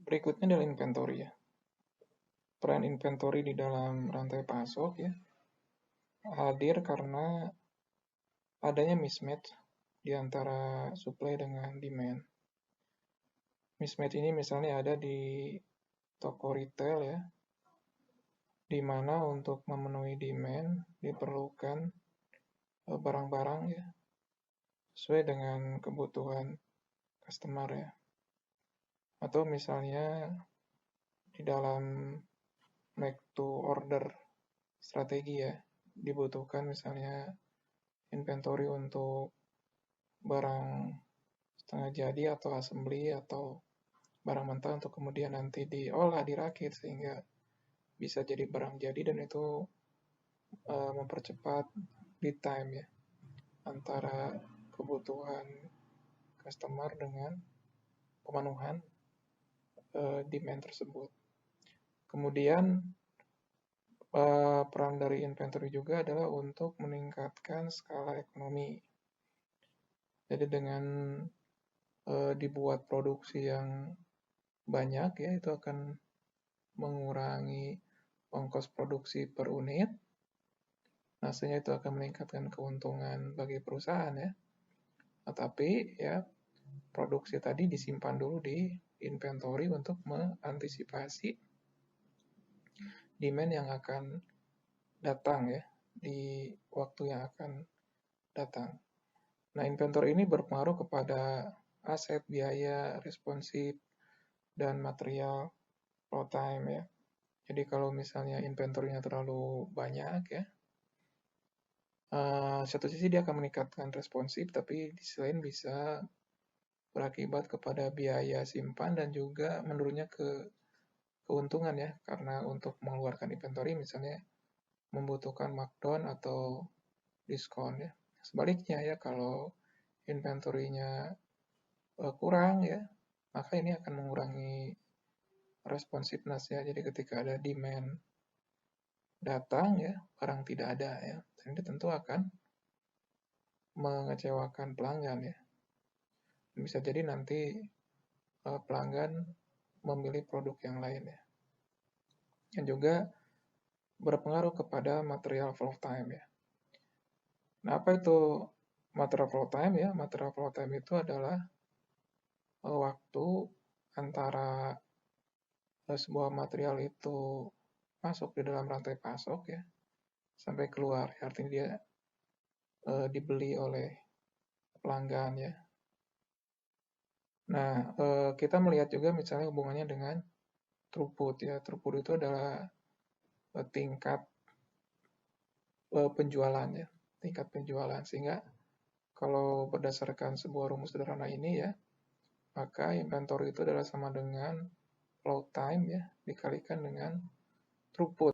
Berikutnya adalah inventory ya. Peran inventory di dalam rantai pasok ya hadir karena adanya mismatch di antara supply dengan demand. Mismatch ini misalnya ada di toko retail ya, di mana untuk memenuhi demand diperlukan barang-barang ya sesuai dengan kebutuhan customer ya. Atau misalnya di dalam make to order strategi ya, dibutuhkan misalnya inventory untuk barang setengah jadi atau assembly atau barang mentah untuk kemudian nanti diolah, dirakit sehingga bisa jadi barang jadi, dan itu mempercepat lead time ya antara kebutuhan customer dengan pemenuhan demand tersebut. Kemudian peran dari inventory juga adalah untuk meningkatkan skala ekonomi. Jadi dengan dibuat produksi yang banyak ya, itu akan mengurangi ongkos produksi per unit. Hasilnya itu akan meningkatkan keuntungan bagi perusahaan ya. Tetapi ya produksi tadi disimpan dulu di inventory untuk mengantisipasi demand yang akan datang ya di waktu yang akan datang. Nah, inventory ini berpengaruh kepada aset, biaya, responsif, dan material flow time ya. Jadi kalau misalnya inventory-nya terlalu banyak ya, satu sisi dia akan meningkatkan responsif, tapi di sisi lain bisa berakibat kepada biaya simpan dan juga menurunnya keuntungan ya, karena untuk mengeluarkan inventory misalnya membutuhkan markdown atau diskon ya. Sebaliknya ya, kalau inventory-nya kurang ya, maka ini akan mengurangi responsiveness ya. Jadi ketika ada demand datang ya, barang tidak ada ya, dan ini tentu akan mengecewakan pelanggan ya. Bisa jadi nanti pelanggan memilih produk yang lain ya. Dan juga berpengaruh kepada material flow time ya. Nah, apa itu material flow time ya? Material flow time itu adalah waktu antara sebuah material itu masuk di dalam rantai pasok ya sampai keluar ya, artinya dia dibeli oleh pelanggan ya. Nah, kita melihat juga misalnya hubungannya dengan throughput ya. Throughput itu adalah tingkat penjualan ya, tingkat penjualan. Sehingga kalau berdasarkan sebuah rumus sederhana ini ya, maka inventory itu adalah sama dengan flow time ya dikalikan dengan throughput.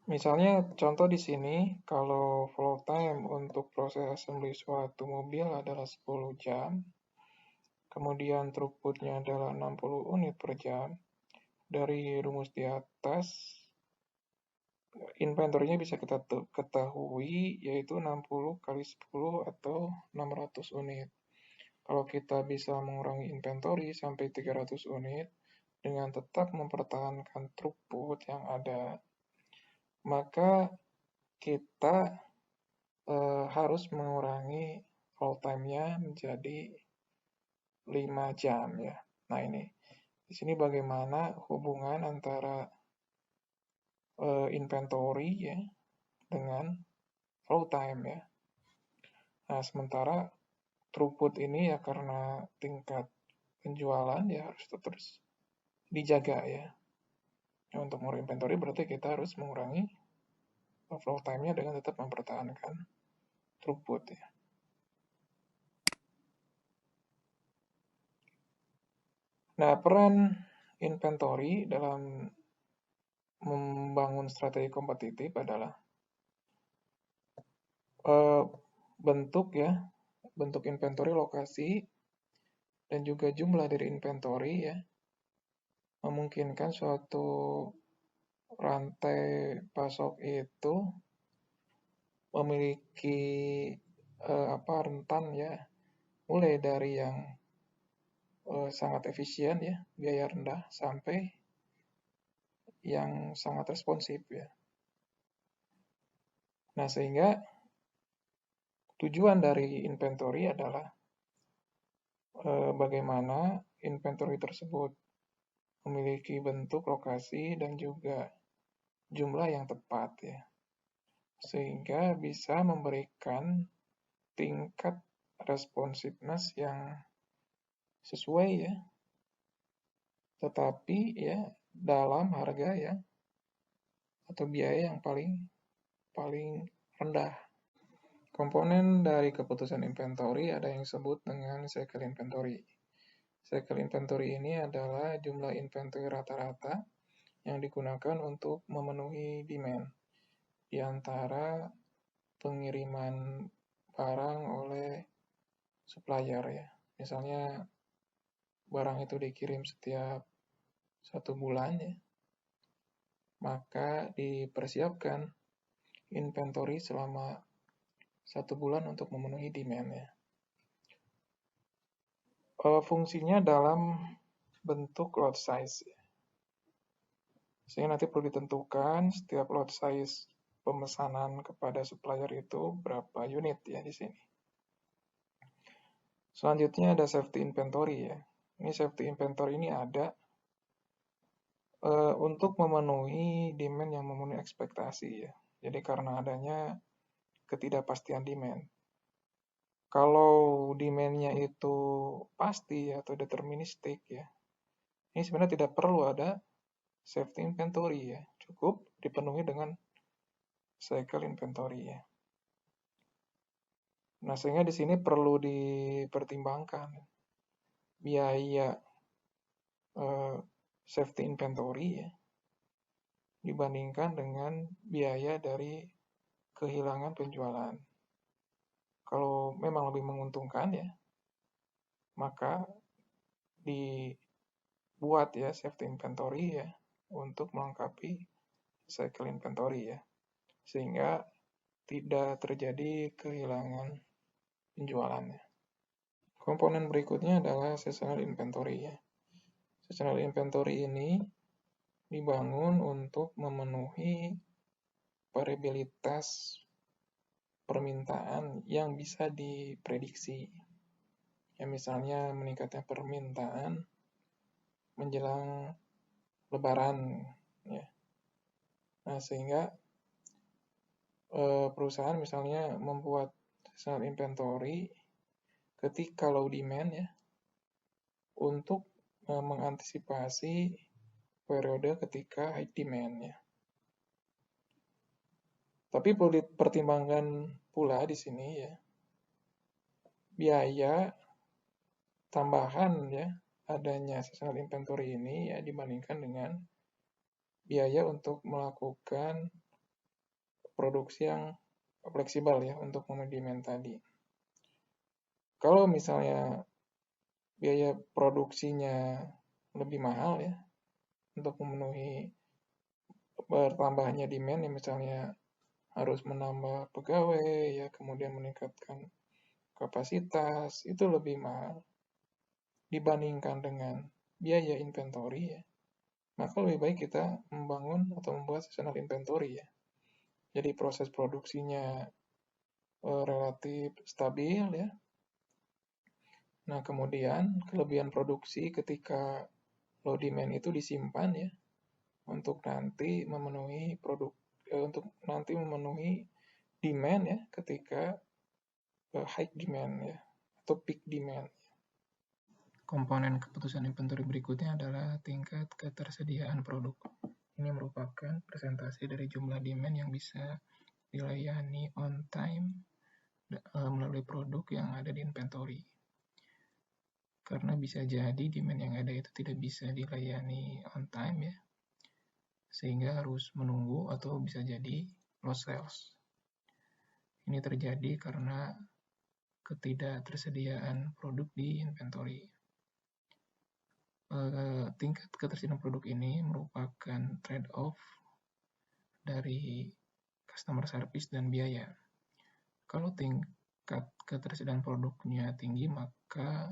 Misalnya contoh di sini, kalau flow time untuk proses assembly suatu mobil adalah 10 jam, kemudian throughputnya adalah 60 unit per jam, dari rumus di atas, inventory-nya bisa kita ketahui yaitu 60 kali 10 atau 600 unit. Kalau kita bisa mengurangi inventory sampai 300 unit dengan tetap mempertahankan throughput yang ada, maka kita harus mengurangi flow time-nya menjadi 5 jam ya. Nah, ini di sini bagaimana hubungan antara inventory ya dengan flow time ya. Nah, sementara throughput ini ya karena tingkat penjualan ya harus terus dijaga ya. Untuk mengurangi inventory berarti kita harus mengurangi flow time-nya dengan tetap mempertahankan throughput ya. Nah, peran inventory dalam membangun strategi kompetitif adalah bentuk ya, bentuk inventory, lokasi, dan juga jumlah dari inventory ya, memungkinkan suatu rantai pasok itu memiliki rentan ya, mulai dari yang sangat efisien ya, biaya rendah, sampai yang sangat responsif ya. Nah, sehingga tujuan dari inventory adalah bagaimana inventory tersebut memiliki bentuk, lokasi, dan juga jumlah yang tepat ya. Sehingga bisa memberikan tingkat responsiveness yang sesuai ya, tetapi ya dalam harga ya atau biaya yang paling rendah. Komponen dari keputusan inventory ada yang disebut dengan cycle inventory. Cycle inventory ini adalah jumlah inventory rata-rata yang digunakan untuk memenuhi demand di antara pengiriman barang oleh supplier ya. Misalnya barang itu dikirim setiap 1 bulan ya, maka dipersiapkan inventory selama 1 bulan untuk memenuhi demand-nya. Fungsinya dalam bentuk lot size. Sehingga nanti perlu ditentukan setiap lot size pemesanan kepada supplier itu berapa unit ya di sini. Selanjutnya ada safety inventory ya. Ini safety inventory ini ada untuk memenuhi demand yang memenuhi ekspektasi ya. Jadi karena adanya ketidakpastian demand. Kalau demand-nya itu pasti atau deterministik ya, ini sebenarnya tidak perlu ada safety inventory ya, cukup dipenuhi dengan cycle inventory ya. Nah, sehingga di sini perlu dipertimbangkan biaya safety inventory ya, dibandingkan dengan biaya dari kehilangan penjualan. Kalau memang lebih menguntungkan ya, maka dibuat ya safety inventory ya untuk melengkapi cycle inventory ya, sehingga tidak terjadi kehilangan penjualannya. Komponen berikutnya adalah seasonal inventory ya. Seasonal inventory ini dibangun untuk memenuhi variabilitas permintaan yang bisa diprediksi. Ya, misalnya meningkatnya permintaan menjelang Lebaran ya. Nah, sehingga perusahaan misalnya membuat seasonal inventory ketika low demand ya, untuk mengantisipasi periode ketika high demand ya. Tapi perlu dipertimbangkan pula di sini ya, biaya tambahan ya adanya seasonal inventory ini ya dibandingkan dengan biaya untuk melakukan produksi yang fleksibel ya untuk memenuhi demand tadi. Kalau misalnya biaya produksinya lebih mahal ya untuk memenuhi bertambahnya demand ya, misalnya harus menambah pegawai ya, kemudian meningkatkan kapasitas, itu lebih mahal dibandingkan dengan biaya inventory ya. Maka lebih baik kita membangun atau membuat seasonal inventory ya. Jadi proses produksinya relatif stabil ya. Nah, kemudian kelebihan produksi ketika low demand itu disimpan ya untuk nanti memenuhi demand ya ketika high demand ya atau peak demand. Komponen keputusan inventory berikutnya adalah tingkat ketersediaan produk. Ini merupakan presentasi dari jumlah demand yang bisa dilayani on time melalui produk yang ada di inventory. Karena bisa jadi demand yang ada itu tidak bisa dilayani on time ya, sehingga harus menunggu atau bisa jadi lost sales. Ini terjadi karena ketidaktersediaan produk di inventory. Tingkat ketersediaan produk ini merupakan trade-off dari customer service dan biaya. Kalau tingkat ketersediaan produknya tinggi, maka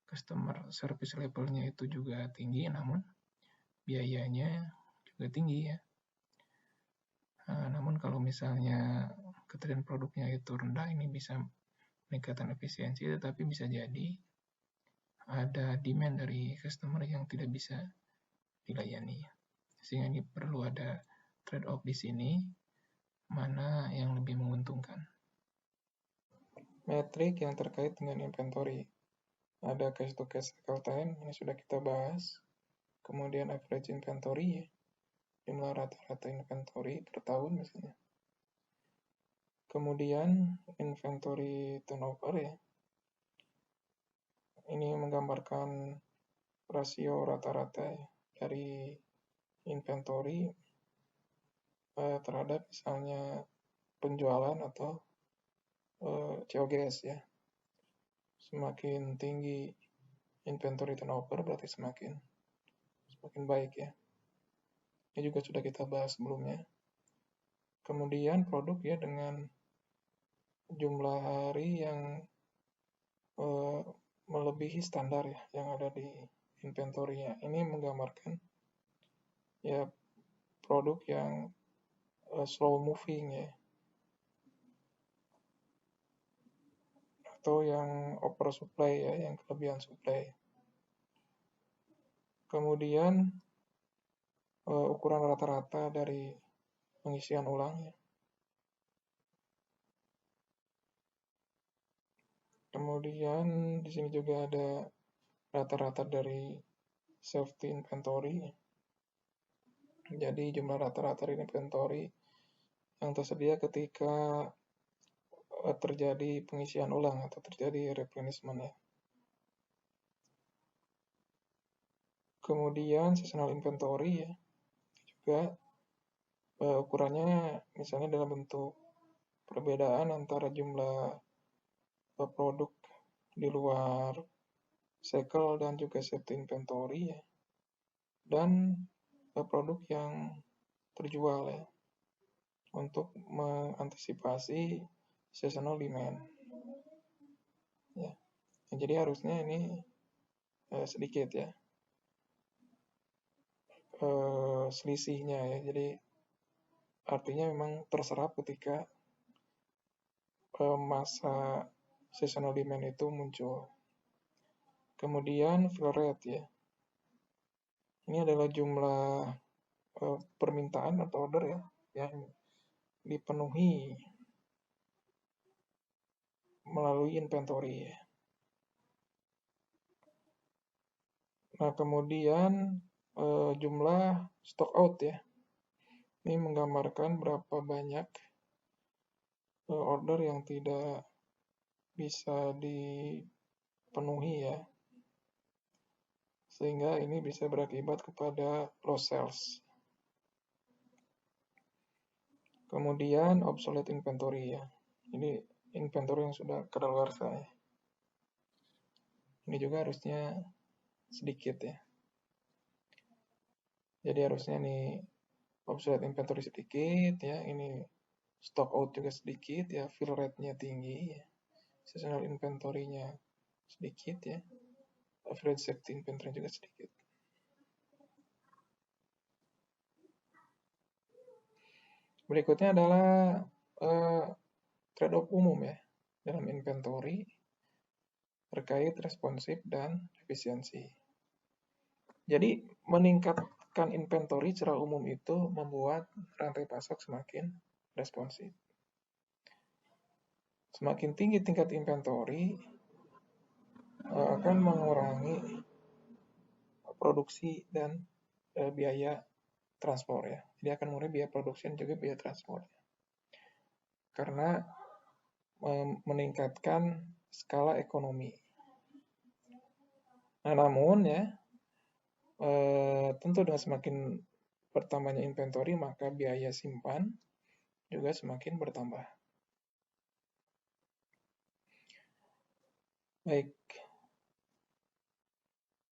customer service levelnya itu juga tinggi, namun biayanya juga tinggi ya. Namun kalau misalnya ketersediaan produknya itu rendah, ini bisa meningkatkan efisiensi, tetapi bisa jadi ada demand dari customer yang tidak bisa dilayani. Sehingga ini perlu ada trade-off di sini, mana yang lebih menguntungkan. Metrik yang terkait dengan inventory. Ada cash to cash cycle time, ini sudah kita bahas. Kemudian average inventory, jumlah rata-rata inventory per tahun misalnya. Kemudian inventory turnover ya. Ini menggambarkan rasio rata-rata ya, dari inventory terhadap misalnya penjualan atau COGS ya. Semakin tinggi inventory turnover berarti semakin baik ya. Ini juga sudah kita bahas sebelumnya. Kemudian produk ya dengan jumlah hari yang melebihi standar ya yang ada di inventory-nya. Ini menggambarkan ya produk yang slow moving ya. Atau yang oversupply ya, yang kelebihan supply. Kemudian ukuran rata-rata dari pengisian ulang ya. Kemudian di sini juga ada rata-rata dari safety inventory. Jadi jumlah rata-rata dari inventory yang tersedia ketika terjadi pengisian ulang atau terjadi replenishment ya. Kemudian seasonal inventory ya, juga ukurannya misalnya dalam bentuk perbedaan antara jumlah produk di luar cycle dan juga safety inventory ya, dan produk yang terjual ya, untuk mengantisipasi seasonal demand ya. Jadi harusnya ini sedikit ya selisihnya ya. Jadi artinya memang terserap ketika masa seasonal demand itu muncul. Kemudian fill rate ya. Ini adalah jumlah permintaan atau order ya yang dipenuhi melalui inventory ya. Nah, kemudian jumlah stock out ya. Ini menggambarkan berapa banyak order yang tidak bisa dipenuhi ya. Sehingga ini bisa berakibat kepada loss sales. Kemudian obsolete inventory ya. Ini inventory yang sudah kadaluarsa ya. Ini juga harusnya sedikit ya. Jadi harusnya nih obsolete inventory sedikit ya, ini stock out juga sedikit ya, fill rate-nya tinggi ya. Seasonal inventory-nya sedikit ya. Average safety inventory juga sedikit. Berikutnya adalah trade-off umum ya dalam inventory terkait responsif dan efisiensi. Jadi meningkatkan inventory secara umum itu membuat rantai pasok semakin responsif. Semakin tinggi tingkat inventory akan mengurangi produksi dan biaya transport ya. Jadi akan mengurangi biaya produksi dan juga biaya transport. Karena meningkatkan skala ekonomi. Nah, namun ya tentu dengan semakin bertambahnya inventory maka biaya simpan juga semakin bertambah. Baik.